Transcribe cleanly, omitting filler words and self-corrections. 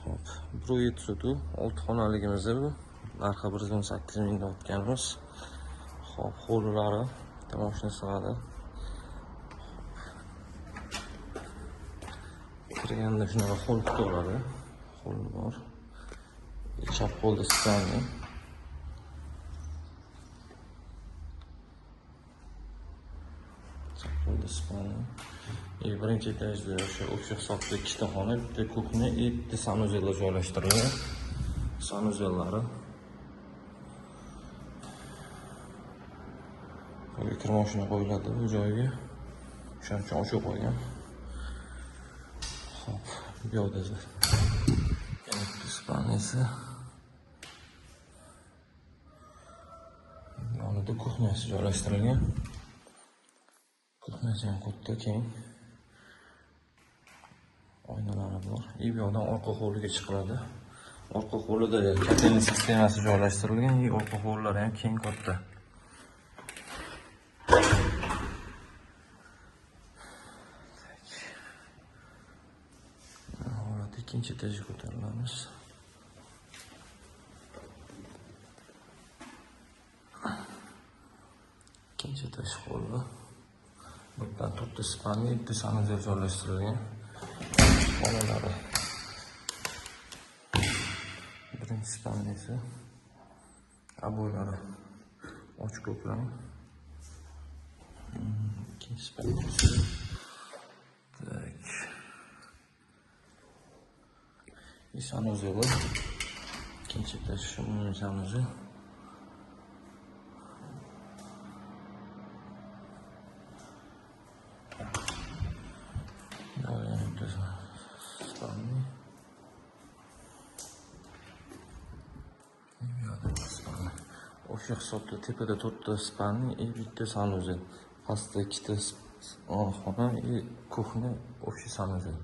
Hop, 1.7 sotu 6 xonaligimizda bu. Narxi 118 mingdan o'tganmiz. Hop, hovlilari tomosha sig'adi. Kirganda shunaqa qo'l tutoladi. Qo'l bor. Chap qo'lda skanni. Chap qo'lda skanni. Birinchi etajda o'sha hisobda ikkita xona, bitta kuxnya, bitta sanuzellar joylashtirilgan. Sanuzellari. Kir mashina qo'yiladi bu joyga. O'shaning uchun ochib qo'ygan. Hop, bu yoqda ispaniyasi. Yonida kuxnyasi joylashtirilgan. Kuxnyasi ham katta keng. Oynalari bor. Bu yoqdan orqa hovliga chiqiladi. Orqa hovlida kotelning sistemasi joylashtirilgan. Orqa hovlilari ham keng katta. İkinci etajga ko'tarilamiz. İkinci etaj hovli. Buradan to'rtta spalni, bitta sanuzel joylashtirilgan. Xonalari. Birinchi spalnisi. Aboylari ochiq ko'klam. İkinci spalnisi. Sanuzeli. İkinci etaj şunun sanuzel. O'sha hisobda tepada to'rtta spalni, bitta sanuzel. Pastda ikkita xona, kuxnya, o'sha sanuzel.